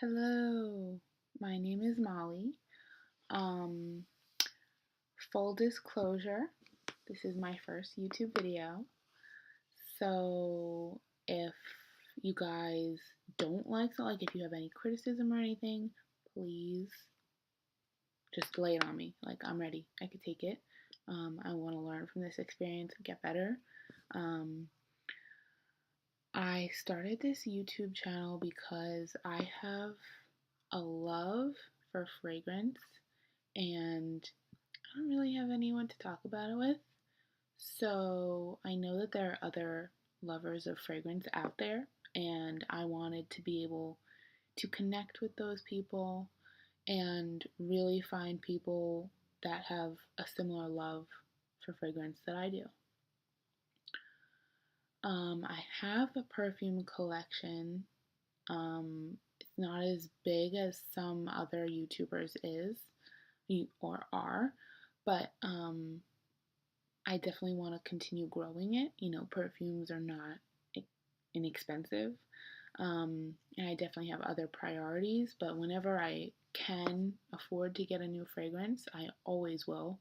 Hello, my name is Molly. Um, Full disclosure, this is my first YouTube video. So if you guys don't like if you have any criticism or anything, please just lay it on me. Like, I'm ready. I could take it. I want to learn from this experience and get better. Um, I started this YouTube channel because I have a love for fragrance and I don't really have anyone to talk about it with. So I know that there are other lovers of fragrance out there, and I wanted to be able to connect with those people and really find people that have a similar love for fragrance that I do. I have a perfume collection. It's not as big as some other YouTubers is or are, but I definitely want to continue growing it. You know, perfumes are not inexpensive. And I definitely have other priorities, but whenever I can afford to get a new fragrance, I always will.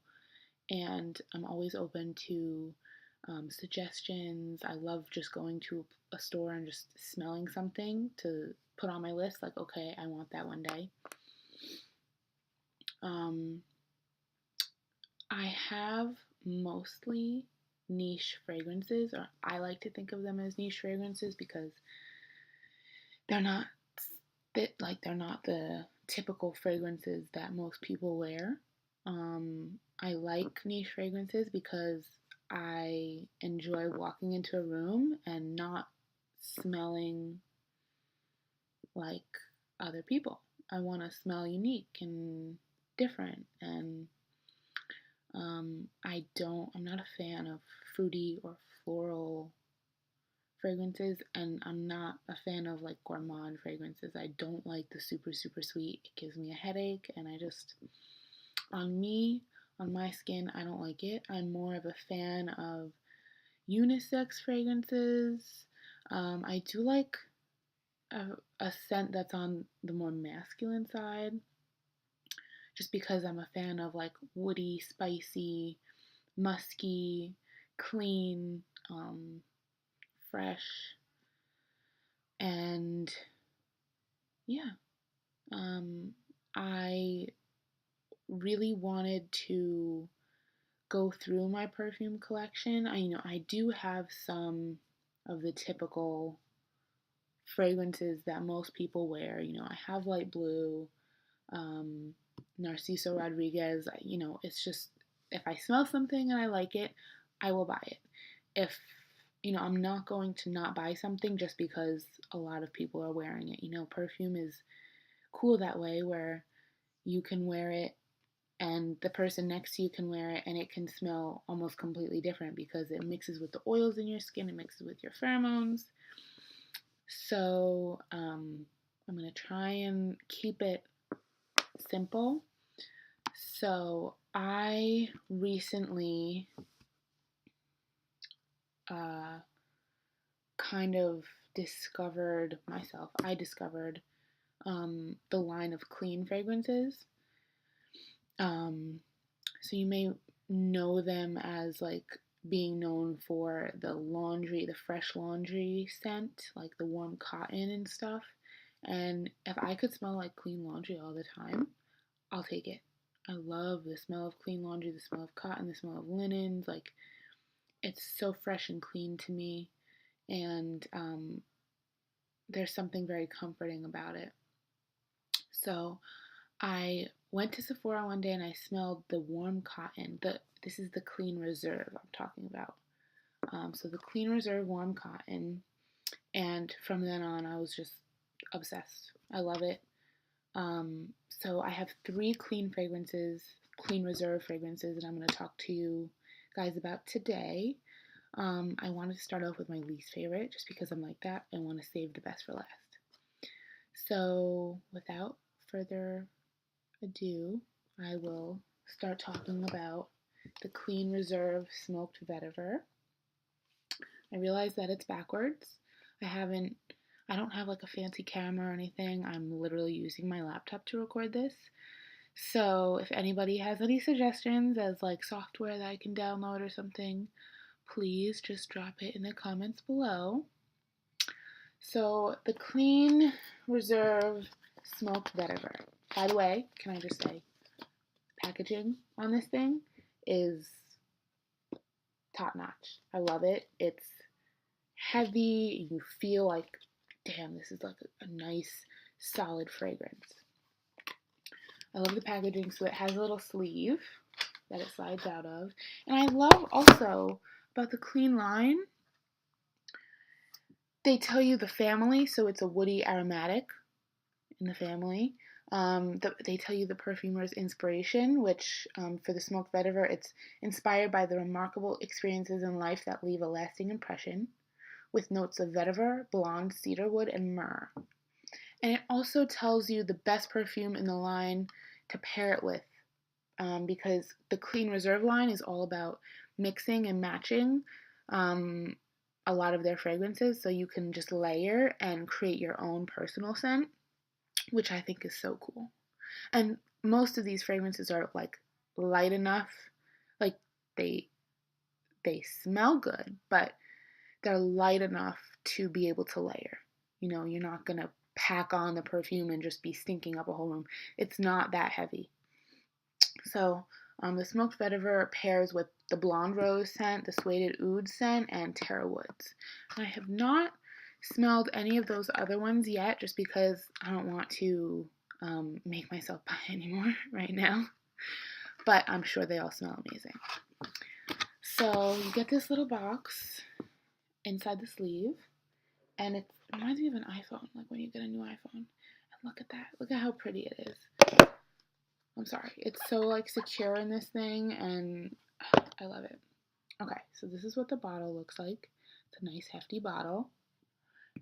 And I'm always open to suggestions. I love just going to a store and just smelling something to put on my list, like, okay, I want that one day. I have mostly niche fragrances, or I like to think of them as niche fragrances because they're not they're not the typical fragrances that most people wear. I like niche fragrances because I enjoy walking into a room and not smelling like other people. I want to smell unique and different, and I'm not a fan of fruity or floral fragrances, and I'm not a fan of like gourmand fragrances. I don't like the super, super sweet. It gives me a headache, and on me, on my skin, I don't like it. I'm more of a fan of unisex fragrances. I do like a scent that's on the more masculine side, just because I'm a fan of like woody, spicy, musky, clean, fresh, and yeah, I really wanted to go through my perfume collection. I do have some of the typical fragrances that most people wear. I have light blue, um, Narciso Rodriguez. It's just if I smell something and I like it, I will buy it. If I'm not going to not buy something just because a lot of people are wearing it. Perfume is cool that way where you can wear it and the person next to you can wear it and it can smell almost completely different because it mixes with the oils in your skin, it mixes with your pheromones. So I'm going to try and keep it simple. So I recently kind of I discovered the line of clean fragrances. So you may know them as like being known for the fresh laundry scent, like the warm cotton and stuff. And if I could smell like clean laundry all the time, I'll take it. I love the smell of clean laundry, the smell of cotton, the smell of linens. Like, it's so fresh and clean to me. And there's something very comforting about it. So I went to Sephora one day and I smelled the warm cotton. This is the Clean Reserve I'm talking about. So the Clean Reserve warm cotton, and from then on I was just obsessed. I love it. So I have 3 Clean Reserve fragrances that I'm going to talk to you guys about today. I wanted to start off with my least favorite just because I'm like that. I want to save the best for last. So without further ado, I will start talking about the CLEAN Reserve Smoked Vetiver. I realize that it's backwards. I I don't have like a fancy camera or anything. I'm literally using my laptop to record this. So if anybody has any suggestions as like software that I can download or something, please just drop it in the comments below. So the Clean Reserve Smoked Vetiver. By the way, can I just say, packaging on this thing is top notch. I love it. It's heavy. You feel like, damn, this is like a nice, solid fragrance. I love the packaging. So it has a little sleeve that it slides out of. And I love also about the Clean line, they tell you the family, so it's a woody aromatic in the family. They tell you the perfumer's inspiration, which for the smoked vetiver, it's inspired by the remarkable experiences in life that leave a lasting impression, with notes of vetiver, blonde, cedarwood, and myrrh. And it also tells you the best perfume in the line to pair it with, because the Clean Reserve line is all about mixing and matching a lot of their fragrances, so you can just layer and create your own personal scent, which I think is so cool. And most of these fragrances are like light enough, like they smell good, but they're light enough to be able to layer. You know, you're not gonna pack on the perfume and just be stinking up a whole room. It's not that heavy. So the smoked vetiver pairs with the blonde rose scent, the suede oud scent, and terra woods. And I have not smelled any of those other ones yet, just because I don't want to make myself buy anymore right now. But I'm sure they all smell amazing. So you get this little box inside the sleeve, and it reminds me of an iPhone, like when you get a new iPhone. And look at that. Look at how pretty it is. I'm sorry. It's so like secure in this thing, and I love it. Okay, so this is what the bottle looks like. It's a nice hefty bottle.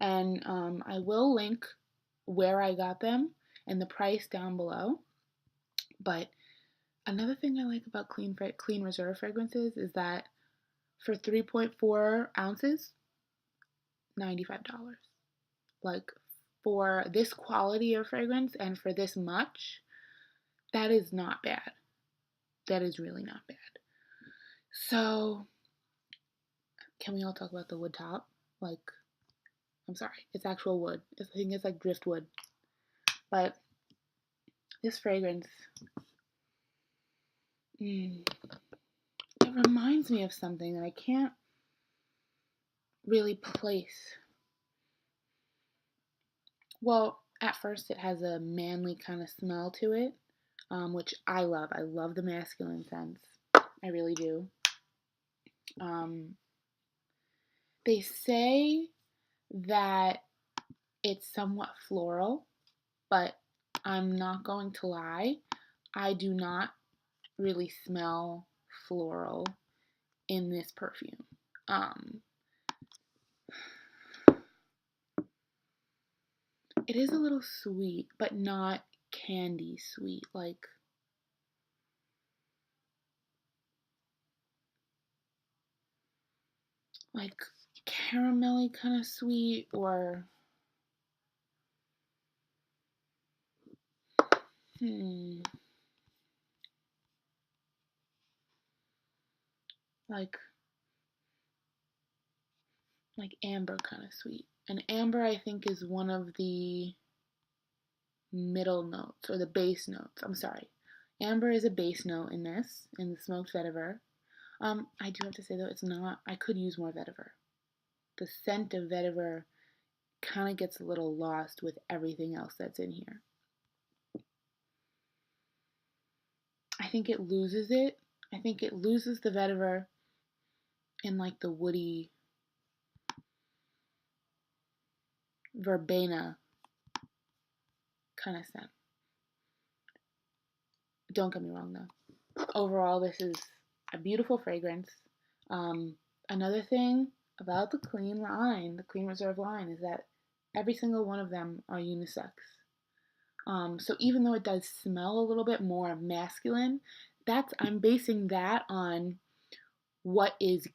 And I will link where I got them and the price down below. But another thing I like about Clean Reserve fragrances is that for 3.4 ounces, $95. Like, for this quality of fragrance and for this much, that is not bad. That is really not bad. So, can we all talk about the wood top? Like, I'm sorry, it's actual wood. I think it's like driftwood. But this fragrance, it reminds me of something that I can't really place. Well, at first it has a manly kind of smell to it, which I love. I love the masculine scents. I really do. They say that it's somewhat floral, but I'm not going to lie. I do not really smell floral in this perfume. It is a little sweet, but not candy sweet, like caramelly kind of sweet, or like amber kind of sweet. And amber, I think, is one of the middle notes, or the base notes. I'm sorry. Amber is a base note in the smoked vetiver. I do have to say though, it's not, I could use more vetiver. The scent of vetiver kind of gets a little lost with everything else that's in here. I think it loses it. I think it loses the vetiver in like the woody verbena kind of scent. Don't get me wrong though. Overall, this is a beautiful fragrance. Another thing about the Clean line, the Clean Reserve line, is that every single one of them are unisex. So even though it does smell a little bit more masculine, I'm basing that on what is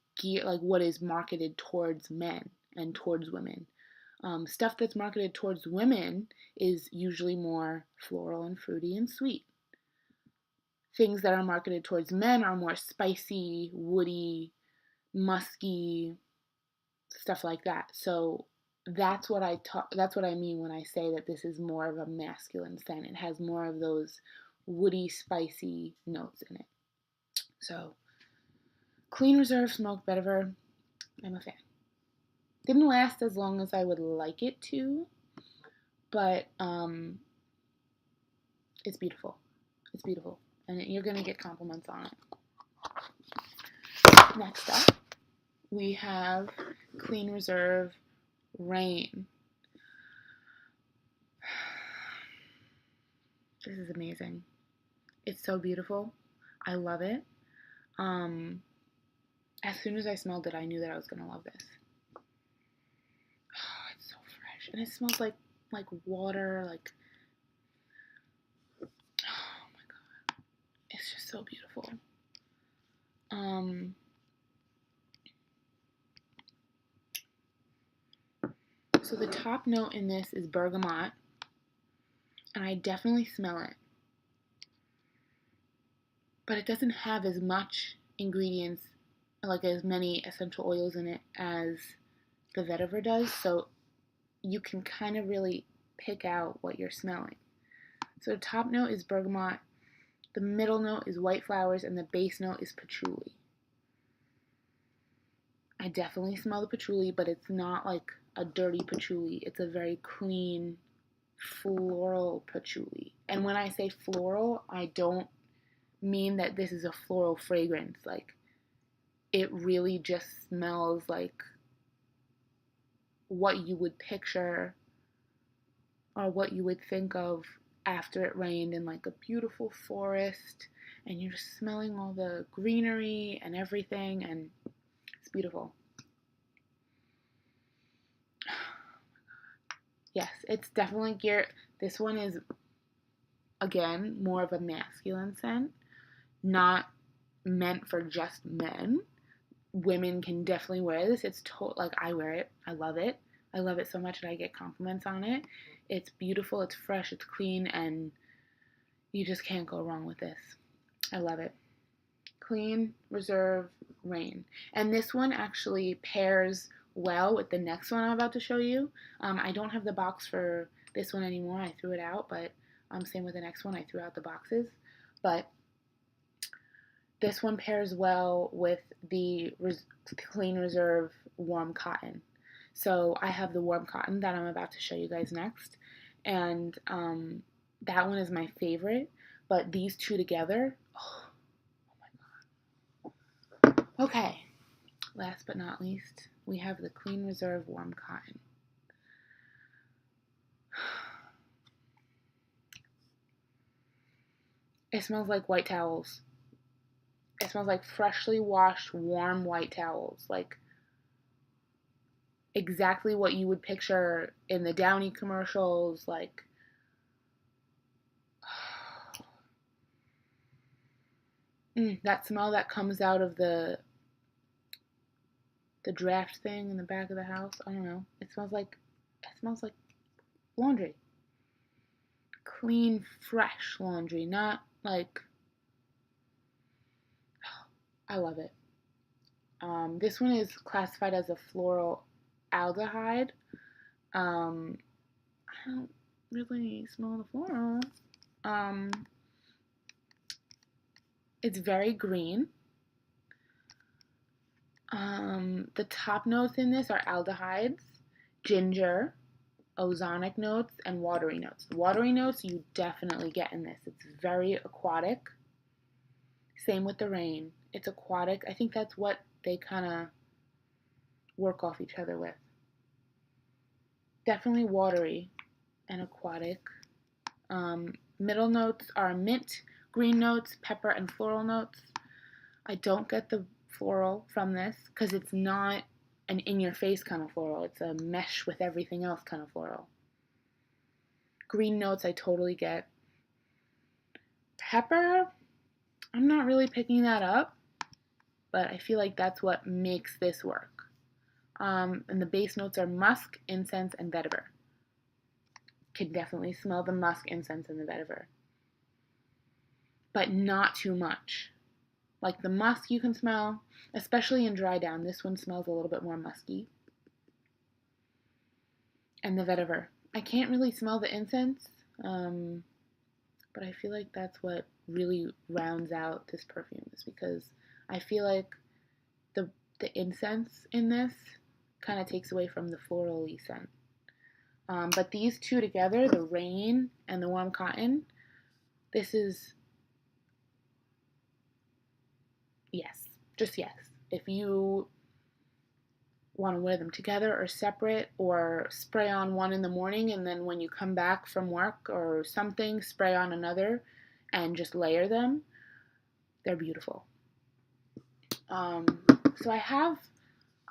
marketed towards men and towards women. Stuff that's marketed towards women is usually more floral and fruity and sweet. Things that are marketed towards men are more spicy, woody, musky, stuff like that. So that's what that's what I mean when I say that this is more of a masculine scent. It has more of those woody, spicy notes in it. So Clean Reserve Smoked Vetiver, I'm a fan. Didn't last as long as I would like it to, but it's beautiful. It's beautiful, and you're gonna get compliments on it. Next up, we have Clean Reserve Rain. This is amazing. It's so beautiful. I love it. As soon as I smelled it, I knew that I was gonna love this. Oh, it's so fresh, and it smells like water. Like, oh my god, it's just so beautiful. So the top note in this is bergamot, and I definitely smell it. But it doesn't have as much ingredients, like as many essential oils in it as the vetiver does, so you can kind of really pick out what you're smelling. So the top note is bergamot, the middle note is white flowers, and the base note is patchouli. I definitely smell the patchouli, but it's not like a dirty patchouli. It's a very clean, floral patchouli. And when I say floral, I don't mean that this is a floral fragrance. Like, it really just smells like what you would picture or what you would think of after it rained in like a beautiful forest, and you're just smelling all the greenery and everything, and it's beautiful. Yes, it's definitely geared. This one is, again, more of a masculine scent, not meant for just men. Women can definitely wear this. It's like, I wear it. I love it. I love it so much that I get compliments on it. It's beautiful, it's fresh, it's clean, and you just can't go wrong with this. I love it. Clean Reserve Rain. And this one actually pairs well with the next one I'm about to show you. I don't have the box for this one anymore. I threw it out, but same with the next one. I threw out the boxes. But this one pairs well with the Clean Reserve Warm Cotton. So I have the Warm Cotton that I'm about to show you guys next. And that one is my favorite. But these two together, oh my god. Okay, last but not least, we have the Clean Reserve Warm Cotton. It smells like white towels. It smells like freshly washed, warm white towels. Like, exactly what you would picture in the Downy commercials. Like, that smell that comes out of the draft thing in the back of the house. I don't know. It smells like laundry. Clean, fresh laundry, not like, I love it. This one is classified as a floral aldehyde. I don't really smell the floral. It's very green. The top notes in this are aldehydes, ginger, ozonic notes, and watery notes. The watery notes you definitely get in this. It's very aquatic. Same with the rain. It's aquatic. I think that's what they kind of work off each other with. Definitely watery and aquatic. Middle notes are mint, green notes, pepper, and floral notes. I don't get the floral from this because it's not an in-your-face kind of floral. It's a mesh with everything else kind of floral. Green notes I totally get. Pepper, I'm not really picking that up, but I feel like that's what makes this work. And the base notes are musk, incense, and vetiver. Can definitely smell the musk, incense, and the vetiver, but not too much. Like the musk you can smell, especially in dry down. This one smells a little bit more musky. And the vetiver. I can't really smell the incense, but I feel like that's what really rounds out this perfume, is because I feel like the incense in this kind of takes away from the florally scent. But these two together, the rain and the warm cotton, this is yes, just yes. If you want to wear them together or separate, or spray on one in the morning and then when you come back from work or something, spray on another and just layer them, they're beautiful. So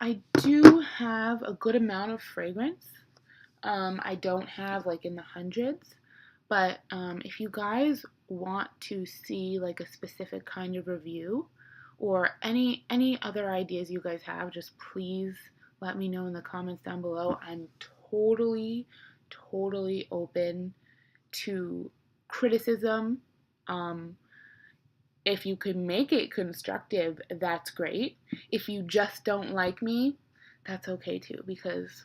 I do have a good amount of fragrance. I don't have like in the hundreds, but if you guys want to see like a specific kind of review or any other ideas you guys have, just please let me know in the comments down below. I'm totally open to criticism. If you can make it constructive, that's great. If you just don't like me, that's okay too, because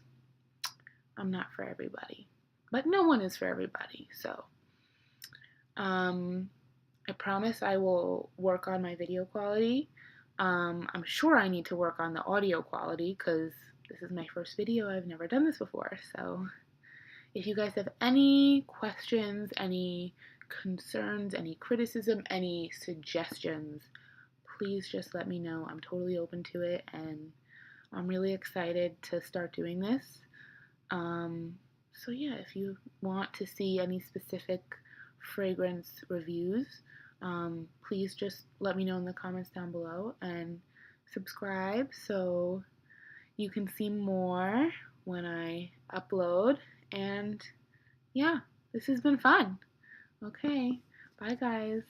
I'm not for everybody. But no one is for everybody. So I promise I will work on my video quality. I'm sure I need to work on the audio quality because this is my first video. I've never done this before. So if you guys have any questions, any concerns, any criticism, any suggestions, please just let me know. I'm totally open to it, and I'm really excited to start doing this. So yeah, if you want to see any specific fragrance reviews, please just let me know in the comments down below, and subscribe so you can see more when I upload. And yeah, this has been fun. Okay, bye guys.